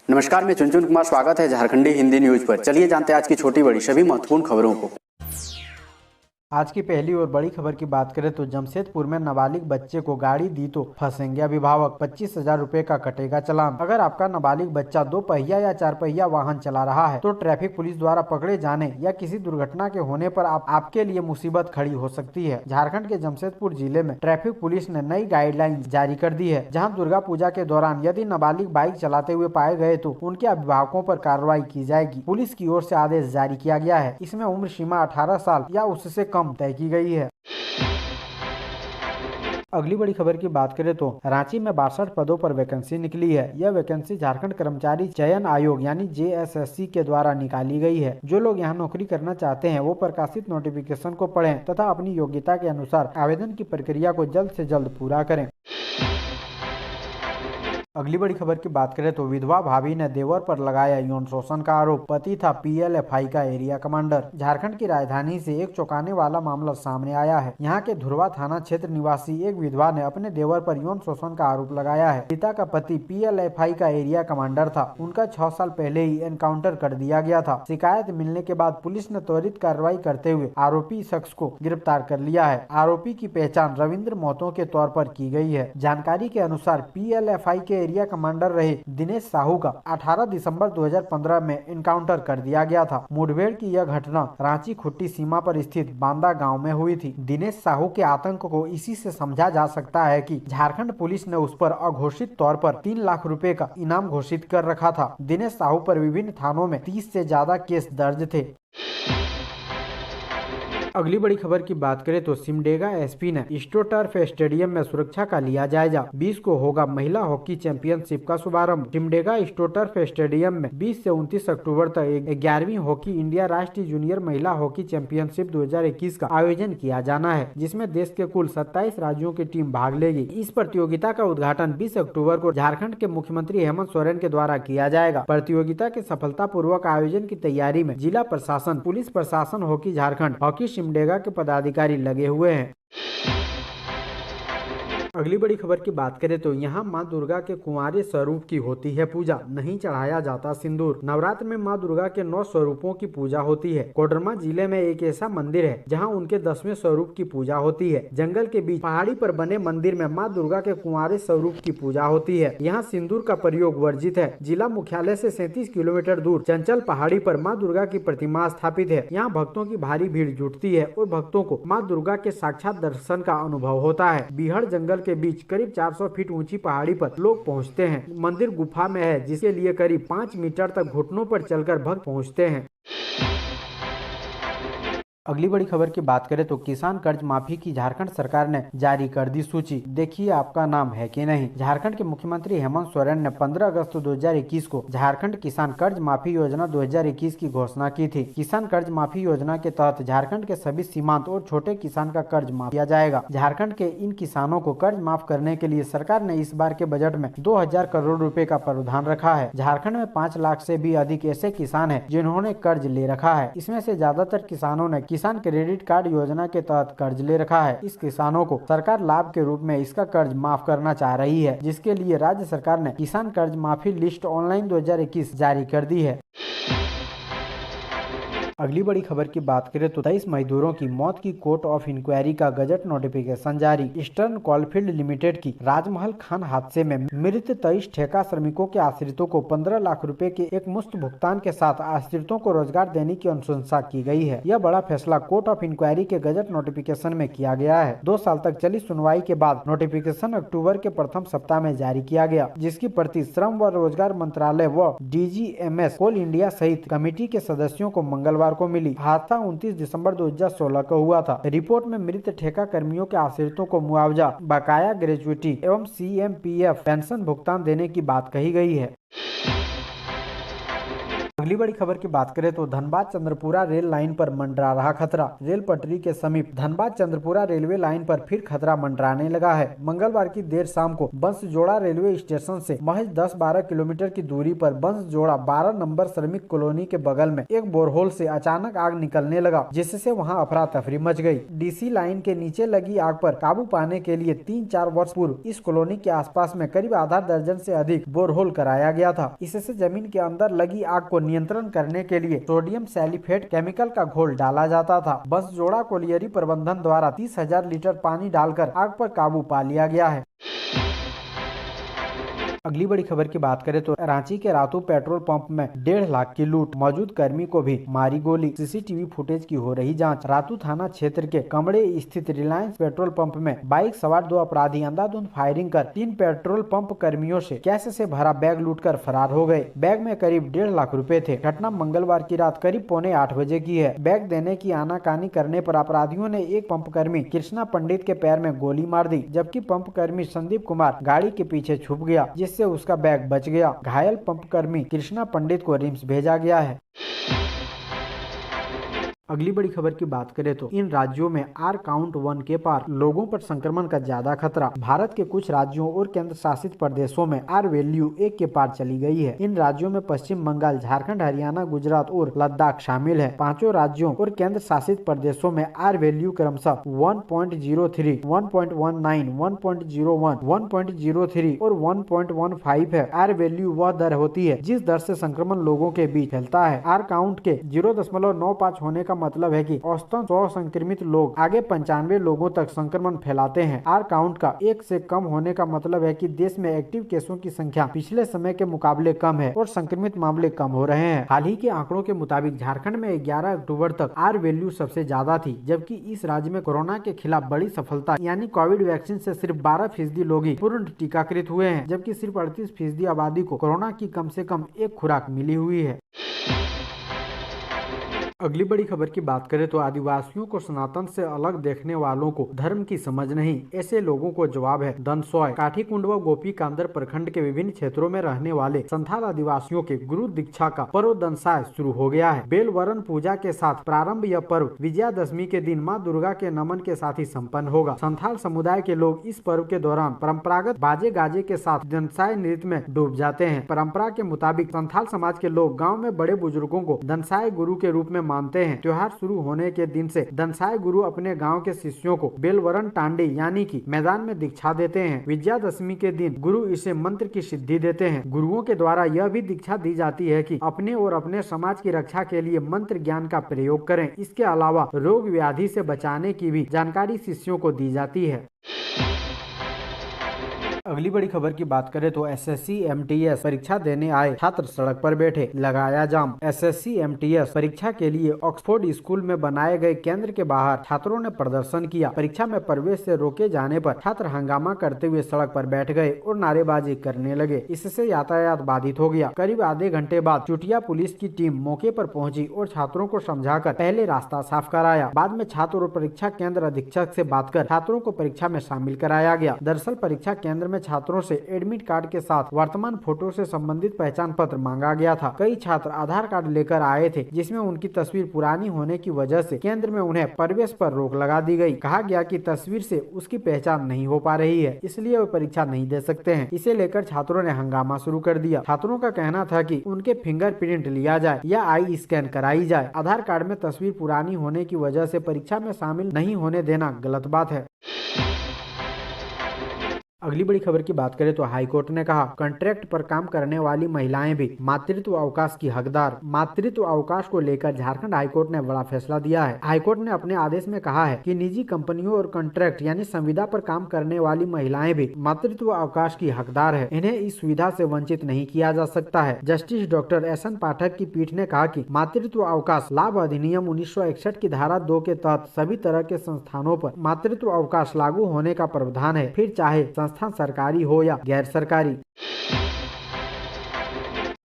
नमस्कार, मैं चुनचुन कुमार। स्वागत है झारखंडी हिंदी न्यूज पर। चलिए जानते हैं आज की छोटी बड़ी सभी महत्वपूर्ण खबरों को। आज की पहली और बड़ी खबर की बात करें तो जमशेदपुर में नाबालिग बच्चे को गाड़ी दी तो फंसेंगे अभिभावक, 25,000 रुपए का कटेगा चालान। अगर आपका नाबालिग बच्चा 2 पहिया या 4 पहिया वाहन चला रहा है तो ट्रैफिक पुलिस द्वारा पकड़े जाने या किसी दुर्घटना के होने पर आपके लिए मुसीबत खड़ी हो सकती है। झारखंड के जमशेदपुर जिले में ट्रैफिक पुलिस ने नई गाइडलाइन जारी कर दी है, जहाँ दुर्गा पूजा के दौरान यदि नाबालिग बाइक चलाते हुए पाए गए तो उनके अभिभावकों पर कार्रवाई की जाएगी। पुलिस की ओर से आदेश जारी किया गया है। इसमें उम्र सीमा 18 साल या उससे कम तय की गई है। अगली बड़ी खबर की बात करें तो रांची में 62 पदों पर वैकेंसी निकली है। यह वैकेंसी झारखंड कर्मचारी चयन आयोग यानी JSSC के द्वारा निकाली गई है। जो लोग यहां नौकरी करना चाहते हैं वो प्रकाशित नोटिफिकेशन को पढ़ें तथा अपनी योग्यता के अनुसार आवेदन की प्रक्रिया को जल्द से जल्द पूरा करें। अगली बड़ी खबर की बात करें तो विधवा भाभी ने देवर पर लगाया यौन शोषण का आरोप। पति था PLFI का एरिया कमांडर। झारखंड की राजधानी से एक चौंकाने वाला मामला सामने आया है। यहाँ के धुरवा थाना क्षेत्र निवासी एक विधवा ने अपने देवर पर यौन शोषण का आरोप लगाया है। पिता का पति PLFI का एरिया कमांडर था। उनका 6 साल पहले ही एनकाउंटर कर दिया गया था। शिकायत मिलने के बाद पुलिस ने त्वरित कार्रवाई करते हुए आरोपी शख्स को गिरफ्तार कर लिया है। आरोपी की पहचान रविंद्र महतो के तौर पर की गई है। जानकारी के अनुसार PLFI के एरिया कमांडर रहे दिनेश साहू का 18 दिसंबर 2015 में एनकाउंटर कर दिया गया था। मुठभेड़ की यह घटना रांची खुट्टी सीमा पर स्थित बांदा गांव में हुई थी। दिनेश साहू के आतंक को इसी से समझा जा सकता है कि झारखंड पुलिस ने उस पर अघोषित तौर पर 3 लाख रुपए का इनाम घोषित कर रखा था। दिनेश साहू पर विभिन्न थानों में 30 से ज्यादा केस दर्ज थे। अगली बड़ी खबर की बात करें तो सिमडेगा SP ने एस्ट्रोटर्फ स्टेडियम में सुरक्षा का लिया जायजा। 20 को होगा महिला हॉकी चैंपियनशिप का शुभारंभ। सिमडेगा एस्ट्रोटर्फ स्टेडियम में 20 से 29 अक्टूबर तक 11वीं हॉकी इंडिया राष्ट्रीय जूनियर महिला हॉकी चैंपियनशिप 2021 का आयोजन किया जाना है, जिसमें देश के कुल 27 राज्यों की टीम भाग लेगी। इस प्रतियोगिता का उद्घाटन 20 अक्टूबर को झारखंड के मुख्यमंत्री हेमंत सोरेन के द्वारा किया जाएगा। प्रतियोगिता के सफलता पूर्वक आयोजन की तैयारी में जिला प्रशासन, पुलिस प्रशासन, हॉकी झारखंड, हॉकी सिमडेगा के पदाधिकारी लगे हुए हैं। अगली बड़ी खबर की बात करें तो यहाँ माँ दुर्गा के कुंवारे स्वरूप की होती है पूजा, नहीं चढ़ाया जाता सिंदूर। नवरात्र में माँ दुर्गा के 9 स्वरूपों की पूजा होती है। कोडरमा जिले में एक ऐसा मंदिर है जहाँ उनके 10वें स्वरूप की पूजा होती है। जंगल के बीच पहाड़ी पर बने मंदिर में माँ दुर्गा के कुंवारे स्वरूप की पूजा होती है। यहाँ सिंदूर का प्रयोग वर्जित है। जिला मुख्यालय से 37 किलोमीटर दूर चंचल पहाड़ी पर माँ दुर्गा की प्रतिमा स्थापित है। यहाँ भक्तों की भारी भीड़ जुटती है और भक्तों को माँ दुर्गा के साक्षात दर्शन का अनुभव होता है। बीहड़ जंगल के बीच करीब 400 फीट ऊंची पहाड़ी पर लोग पहुंचते हैं। मंदिर गुफा में है, जिसके लिए करीब 5 मीटर तक घुटनों पर चलकर भक्त पहुंचते हैं। अगली बड़ी खबर की बात करें तो किसान कर्ज माफी की झारखंड सरकार ने जारी कर दी सूची। देखिए आपका नाम है कि नहीं। झारखंड के मुख्यमंत्री हेमंत सोरेन ने 15 अगस्त 2021 को झारखंड किसान कर्ज माफी योजना 2021 की घोषणा की थी। किसान कर्ज माफी योजना के तहत झारखंड के सभी सीमांत और छोटे किसान का कर्ज माफ किया जाएगा। झारखंड के इन किसानों को कर्ज माफ करने के लिए सरकार ने इस बार के बजट में 2000 करोड़ रुपए का प्रावधान रखा है। झारखंड में 5 लाख से भी अधिक ऐसे किसान हैं जिन्होंने कर्ज ले रखा है। इसमें से ज्यादातर किसानों ने किसान क्रेडिट कार्ड योजना के तहत कर्ज ले रखा है। इस किसानों को सरकार लाभ के रूप में इसका कर्ज माफ करना चाह रही है, जिसके लिए राज्य सरकार ने किसान कर्ज माफी लिस्ट ऑनलाइन 2021 जारी कर दी है। अगली बड़ी खबर की बात करें तो 23 मजदूरों की मौत की कोर्ट ऑफ इंक्वायरी का गजट नोटिफिकेशन जारी। ईस्टर्न कोलफील्ड लिमिटेड की राजमहल खान हादसे में मृत 23 ठेका श्रमिकों के आश्रितों को 15 लाख रुपए के एक मुश्त भुगतान के साथ आश्रितों को रोजगार देने की अनुशंसा की गई है। यह बड़ा फैसला कोर्ट ऑफ इंक्वायरी के गजट नोटिफिकेशन में किया गया है। 2 साल तक चली सुनवाई के बाद नोटिफिकेशन अक्टूबर के प्रथम सप्ताह में जारी किया गया, जिसकी प्रति श्रम व रोजगार मंत्रालय व DGMS कोल इंडिया सहित कमेटी के सदस्यों को मंगलवार को मिली। हादसा 29 दिसंबर 2016 को हुआ था। रिपोर्ट में मृत ठेका कर्मियों के आश्रितों को मुआवजा, बकाया ग्रेजुएटी एवं CMPF पेंशन भुगतान देने की बात कही गई है। अगली बड़ी खबर की बात करें तो धनबाद चंद्रपुरा रेल लाइन पर मंडरा रहा खतरा। रेल पटरी के समीप धनबाद चंद्रपुरा रेलवे लाइन पर फिर खतरा मंडराने लगा है। मंगलवार की देर शाम को बंसजोड़ा रेलवे स्टेशन से महज 10-12 किलोमीटर की दूरी पर बंसजोड़ा 12 नंबर श्रमिक कॉलोनी के बगल में एक बोरहोल से अचानक आग निकलने लगा, जिससे वहां अफरा तफरी मच गई। डीसी लाइन के नीचे लगी आग पर काबू पाने के लिए 3-4 वर्ष पूर्व इस कॉलोनी के आसपास में करीब आधा दर्जन से अधिक बोरहोल कराया गया था। इससे जमीन के अंदर लगी आग को नियंत्रण करने के लिए सोडियम सैलिफेट केमिकल का घोल डाला जाता था। बंसजोड़ा कोलियरी प्रबंधन द्वारा 30,000 लीटर पानी डालकर आग पर काबू पा लिया गया है। अगली बड़ी खबर की बात करें तो रांची के रातू पेट्रोल पंप में 1.5 लाख की लूट, मौजूद कर्मी को भी मारी गोली। सीसीटीवी फुटेज की हो रही जांच। रातू थाना क्षेत्र के कमड़े स्थित रिलायंस पेट्रोल पंप में बाइक सवार 2 अपराधी अंधाधुंध फायरिंग कर 3 पेट्रोल पंप कर्मियों से कैश से भरा बैग लूटकर फरार हो गए। बैग में करीब 1.5 लाख रुपए थे। घटना मंगलवार की रात करीब 7:45 बजे की है। बैग देने की आनाकानी करने पर अपराधियों ने एक पंप कर्मी कृष्णा पंडित के पैर में गोली मार दी, जबकि पंप कर्मी संदीप कुमार गाड़ी के पीछे छुप गया, जिससे उसका बैग बच गया। घायल पंप कर्मी कृष्णा पंडित को रिम्स भेजा गया है। अगली बड़ी खबर की बात करें तो इन राज्यों में आर काउंट 1 के पार, लोगों पर संक्रमण का ज्यादा खतरा। भारत के कुछ राज्यों और केंद्र शासित प्रदेशों में आर वैल्यू 1 के पार चली गई है। इन राज्यों में पश्चिम बंगाल, झारखंड, हरियाणा, गुजरात और लद्दाख शामिल है। 5 राज्यों और केंद्र शासित प्रदेशों में आर वैल्यू क्रमशः 1.03, 1.19, 1.01, 1.03 और 1.15 है। आर वैल्यू वह दर होती है जिस दर से संक्रमण लोगों के बीच फैलता है। आर काउंट के 0.95 होने का मतलब है कि औसतन 100 संक्रमित लोग आगे 95 लोगों तक संक्रमण फैलाते हैं। आर काउंट का 1 से कम होने का मतलब है कि देश में एक्टिव केसों की संख्या पिछले समय के मुकाबले कम है और संक्रमित मामले कम हो रहे हैं। हाल ही के आंकड़ों के मुताबिक झारखंड में 11 अक्टूबर तक आर वैल्यू सबसे ज्यादा थी, जबकि इस राज्य में कोरोना के खिलाफ बड़ी सफलता यानी कोविड वैक्सीन से सिर्फ 12% लोग ही पूर्ण टीकाकृत हुए हैं, जबकि सिर्फ 38% आबादी को कोरोना की कम से कम एक खुराक मिली हुई है। अगली बड़ी खबर की बात करें तो आदिवासियों को सनातन से अलग देखने वालों को धर्म की समझ नहीं, ऐसे लोगों को जवाब है दनसोय। काठीकुंड व गोपी कांदर प्रखंड के विभिन्न क्षेत्रों में रहने वाले संथाल आदिवासियों के गुरु दीक्षा का पर्व दनसाय शुरू हो गया है। बेलवरण पूजा के साथ प्रारंभ यह पर्व विजयादशमी के दिन माँ दुर्गा के नमन के साथ ही संपन्न होगा। संथाल समुदाय के लोग इस पर्व के दौरान परंपरागत बाजे गाजे के साथ दनसाय नृत्य में डूब जाते हैं। परंपरा के मुताबिक संथाल समाज के लोग गाँव में बड़े बुजुर्गों को दनसाय गुरु के रूप में मानते हैं। त्योहार शुरू होने के दिन से दनसाय गुरु अपने गांव के शिष्यों को बेलवरण टांडे यानी कि मैदान में दीक्षा देते हैं। विजयादशमी के दिन गुरु इसे मंत्र की सिद्धि देते हैं। गुरुओं के द्वारा यह भी दीक्षा दी जाती है कि अपने और अपने समाज की रक्षा के लिए मंत्र ज्ञान का प्रयोग करें। इसके अलावा रोग व्याधि से बचाने की भी जानकारी शिष्यों को दी जाती है। अगली बड़ी खबर की बात करें तो एसएससी एमटीएस परीक्षा देने आए छात्र सड़क पर बैठे, लगाया जाम। एसएससी एमटीएस परीक्षा के लिए ऑक्सफोर्ड स्कूल में बनाए गए केंद्र के बाहर छात्रों ने प्रदर्शन किया। परीक्षा में प्रवेश से रोके जाने पर छात्र हंगामा करते हुए सड़क पर बैठ गए और नारेबाजी करने लगे। इससे यातायात बाधित हो गया। करीब आधे घंटे बाद चुटिया पुलिस की टीम मौके पर पहुंची और छात्रों को समझाकर पहले रास्ता साफ कराया। बाद में छात्र और परीक्षा केंद्र अधीक्षक से बात कर छात्रों को परीक्षा में शामिल कराया गया। दरअसल परीक्षा केंद्र में छात्रों से एडमिट कार्ड के साथ वर्तमान फोटो से संबंधित पहचान पत्र मांगा गया था। कई छात्र आधार कार्ड लेकर आए थे, जिसमें उनकी तस्वीर पुरानी होने की वजह से केंद्र में उन्हें प्रवेश पर रोक लगा दी गई। कहा गया कि तस्वीर से उसकी पहचान नहीं हो पा रही है, इसलिए वे परीक्षा नहीं दे सकते हैं। इसे लेकर छात्रों ने हंगामा शुरू कर दिया। छात्रों का कहना था कि उनके फिंगरप्रिंट लिया जाए या आई स्कैन कराई जाए। आधार कार्ड में तस्वीर पुरानी होने की वजह से परीक्षा में शामिल नहीं होने देना गलत बात है। अगली बड़ी खबर की बात करें तो हाईकोर्ट ने कहा कॉन्ट्रैक्ट पर काम करने वाली महिलाएं भी मातृत्व अवकाश की हकदार। मातृत्व अवकाश को लेकर झारखंड हाईकोर्ट ने बड़ा फैसला दिया है। हाईकोर्ट ने अपने आदेश में कहा है कि निजी कंपनियों और कॉन्ट्रैक्ट यानी संविदा पर काम करने वाली महिलाएं भी मातृत्व अवकाश की हकदार है। इन्हें इस सुविधा से वंचित नहीं किया जा सकता है। Justice doctor SN. पाठक की पीठ ने कहा कि मातृत्व अवकाश लाभ अधिनियम 1961 की धारा 2 के तहत सभी तरह के संस्थानों पर मातृत्व अवकाश लागू होने का प्रावधान है, फिर चाहे संस्थान सरकारी हो या गैर सरकारी।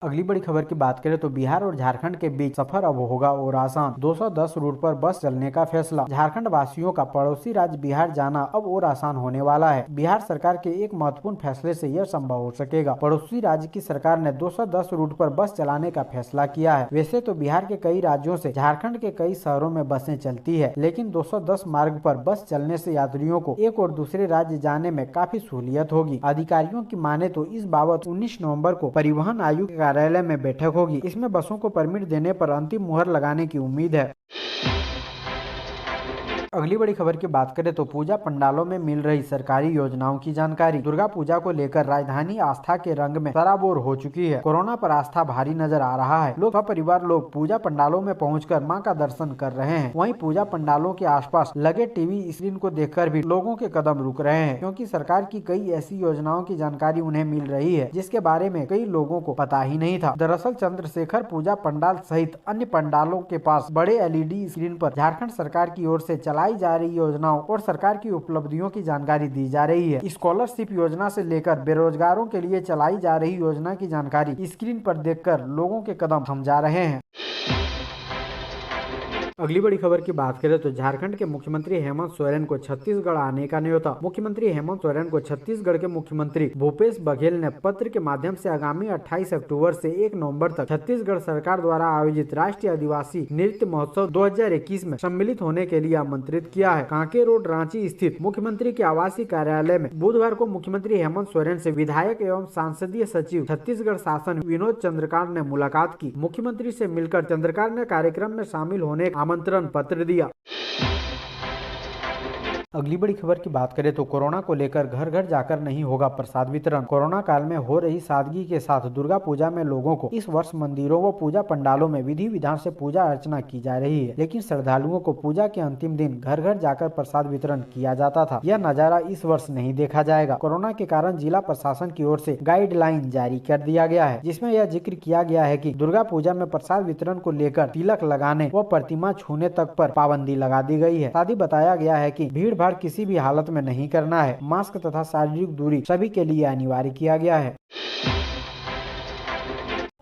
अगली बड़ी खबर की बात करें तो बिहार और झारखंड के बीच सफर अब होगा और आसान। 210 रूट पर बस चलने का फैसला। झारखंड वासियों का पड़ोसी राज्य बिहार जाना अब और आसान होने वाला है। बिहार सरकार के एक महत्वपूर्ण फैसले से यह संभव हो सकेगा। पड़ोसी राज्य की सरकार ने 210 रूट पर बस चलाने का फैसला किया है। वैसे तो बिहार के कई राज्यों से झारखंड के कई शहरों में बसें चलती है, लेकिन 210 मार्ग पर बस चलने से यात्रियों को एक और दूसरे राज्य जाने में काफी सहूलियत होगी। अधिकारियों की माने तो इस बाबत 19 नवंबर को परिवहन आयुक्त के कार्यालय में बैठक होगी। इसमें बसों को परमिट देने पर अंतिम मुहर लगाने की उम्मीद है। अगली बड़ी खबर की बात करें तो पूजा पंडालों में मिल रही सरकारी योजनाओं की जानकारी। दुर्गा पूजा को लेकर राजधानी आस्था के रंग में सराबोर हो चुकी है। कोरोना पर आस्था भारी नजर आ रहा है। लोग सपरिवार लोग पूजा पंडालों में पहुंचकर मां का दर्शन कर रहे हैं। वहीं पूजा पंडालों के आसपास लगे टीवी स्क्रीन को देखकर भी लोगों के कदम रुक रहे हैं, क्योंकि सरकार की कई ऐसी योजनाओं की जानकारी उन्हें मिल रही है जिसके बारे में कई लोगों को पता ही नहीं था। दरअसल चंद्रशेखर पूजा पंडाल सहित अन्य पंडालों के पास बड़े LED स्क्रीन पर झारखंड सरकार की ओर से चलाई जा रही योजनाओं और सरकार की उपलब्धियों की जानकारी दी जा रही है। स्कॉलरशिप योजना से लेकर बेरोजगारों के लिए चलाई जा रही योजना की जानकारी स्क्रीन पर देखकर लोगों के कदम थम जा रहे हैं। अगली बड़ी खबर की बात करें तो झारखंड के मुख्यमंत्री हेमंत सोरेन को छत्तीसगढ़ आने का न्योता। मुख्यमंत्री हेमंत सोरेन को छत्तीसगढ़ के मुख्यमंत्री भूपेश बघेल ने पत्र के माध्यम से आगामी 28 अक्टूबर से 1 नवंबर तक छत्तीसगढ़ सरकार द्वारा आयोजित राष्ट्रीय आदिवासी नृत्य महोत्सव 2021 में सम्मिलित होने के लिए आमंत्रित किया है। कांके रोड रांची स्थित मुख्यमंत्री के आवासीय कार्यालय में बुधवार को मुख्यमंत्री हेमंत सोरेन से विधायक एवं सांसदीय सचिव छत्तीसगढ़ शासन विनोद चंद्रकार ने मुलाकात की। मुख्यमंत्री से मिलकर चंद्रकार ने कार्यक्रम में शामिल होने आमंत्रण पत्र दिया। अगली बड़ी खबर की बात करें तो कोरोना को लेकर घर घर जाकर नहीं होगा प्रसाद वितरण। कोरोना काल में हो रही सादगी के साथ दुर्गा पूजा में लोगों को इस वर्ष मंदिरों व पूजा पंडालों में विधि विधान से पूजा अर्चना की जा रही है, लेकिन श्रद्धालुओं को पूजा के अंतिम दिन घर घर जाकर प्रसाद वितरण किया जाता था। यह नजारा इस वर्ष नहीं देखा जाएगा। कोरोना के कारण जिला प्रशासन की ओर से गाइडलाइन जारी कर दिया गया है, जिसमें यह जिक्र किया गया है कि दुर्गा पूजा में प्रसाद वितरण को लेकर तिलक लगाने व प्रतिमा छूने तक पर पाबंदी लगा दी गई है। साथ ही बताया गया है कि भीड़ किसी भी हालत में नहीं करना है। मास्क तथा शारीरिक दूरी सभी के लिए अनिवार्य किया गया है।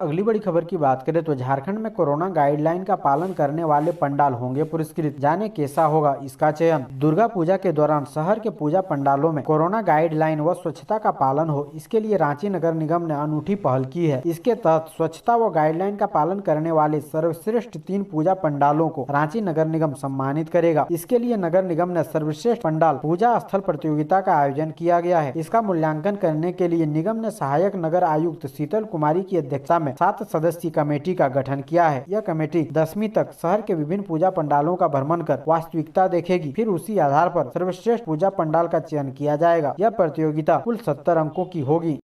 अगली बड़ी खबर की बात करें तो झारखंड में कोरोना गाइडलाइन का पालन करने वाले पंडाल होंगे पुरस्कृत। जाने कैसा होगा इसका चयन। दुर्गा पूजा के दौरान शहर के पूजा पंडालों में कोरोना गाइडलाइन व स्वच्छता का पालन हो, इसके लिए रांची नगर निगम ने अनूठी पहल की है। इसके तहत स्वच्छता व गाइडलाइन का पालन करने वाले सर्वश्रेष्ठ 3 पूजा पंडालों को रांची नगर निगम सम्मानित करेगा। इसके लिए नगर निगम ने सर्वश्रेष्ठ पंडाल पूजा स्थल प्रतियोगिता का आयोजन किया गया है। इसका मूल्यांकन करने के लिए निगम ने सहायक नगर आयुक्त शीतल कुमारी की अध्यक्षता में 7 सदस्यीय कमेटी का गठन किया है। यह कमेटी 10वीं तक शहर के विभिन्न पूजा पंडालों का भ्रमण कर वास्तविकता देखेगी। फिर उसी आधार पर सर्वश्रेष्ठ पूजा पंडाल का चयन किया जाएगा। यह प्रतियोगिता कुल 70 अंकों की होगी।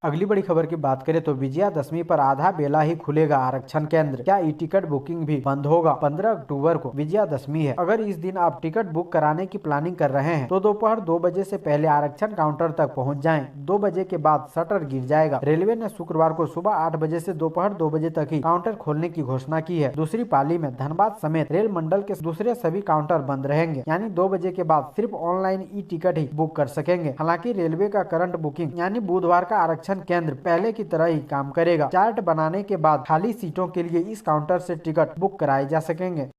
अगली बड़ी खबर की बात करें तो विजयादशमी पर आधा बेला ही खुलेगा आरक्षण केंद्र। क्या ई टिकट बुकिंग भी बंद होगा? 15 अक्टूबर को विजयादशमी है। अगर इस दिन आप टिकट बुक कराने की प्लानिंग कर रहे हैं तो दोपहर 2 बजे से पहले आरक्षण काउंटर तक पहुंच जाएं। 2 बजे के बाद शटर गिर जाएगा। रेलवे ने शुक्रवार को सुबह 8 बजे से दोपहर 2 बजे तक ही काउंटर खोलने की घोषणा की है। दूसरी पाली में धनबाद समेत रेल मंडल के दूसरे सभी काउंटर बंद रहेंगे, यानी 2 बजे के बाद सिर्फ ऑनलाइन ई टिकट ही बुक कर सकेंगे। हालांकि रेलवे का करंट बुकिंग यानी बुधवार का आरक्षण केंद्र पहले की तरह ही काम करेगा। चार्ट बनाने के बाद खाली सीटों के लिए इस काउंटर से टिकट बुक कराए जा सकेंगे।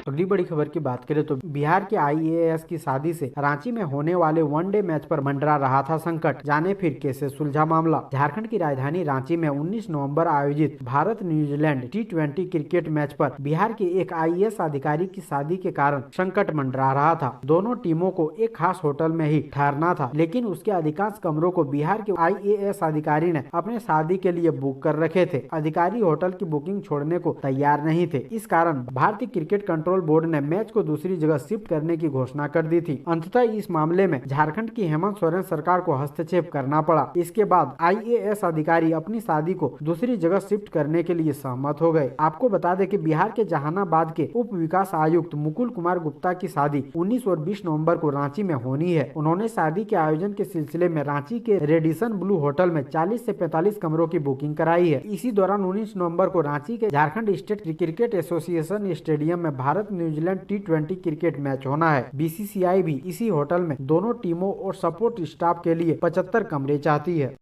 अगली बड़ी खबर की बात करें तो बिहार के IAS की शादी से रांची में होने वाले वनडे मैच पर मंडरा रहा था संकट। जाने फिर कैसे सुलझा मामला। झारखंड की राजधानी रांची में 19 नवंबर आयोजित Bharat New Zealand T20 cricket match पर बिहार के एक IAS अधिकारी की शादी के कारण संकट मंडरा रहा था। दोनों टीमों को एक खास होटल में ही ठहरना था, लेकिन उसके अधिकांश कमरों को बिहार के IAS अधिकारी ने अपने शादी के लिए बुक कर रखे थे। अधिकारी होटल की बुकिंग छोड़ने को तैयार नहीं थे। इस कारण भारतीय क्रिकेट कंट्रोल बोर्ड ने मैच को दूसरी जगह शिफ्ट करने की घोषणा कर दी थी। अंततः इस मामले में झारखंड की हेमंत सोरेन सरकार को हस्तक्षेप करना पड़ा। इसके बाद IAS अधिकारी अपनी शादी को दूसरी जगह शिफ्ट करने के लिए सहमत हो गए। आपको बता दें कि बिहार के जहानाबाद के उप विकास आयुक्त मुकुल कुमार गुप्ता की शादी 19 और 20 नवंबर को रांची में होनी है। उन्होंने शादी के आयोजन के सिलसिले में रांची के रेडिसन ब्लू होटल में 40 से 45 कमरों की बुकिंग कराई है। इसी दौरान 19 नवंबर को रांची के Jharkhand state cricket association stadium में Bharat Bharat New Zealand T20 cricket match होना है। BCCI भी इसी होटल में दोनों टीमों और सपोर्ट स्टाफ के लिए 75 कमरे चाहती है।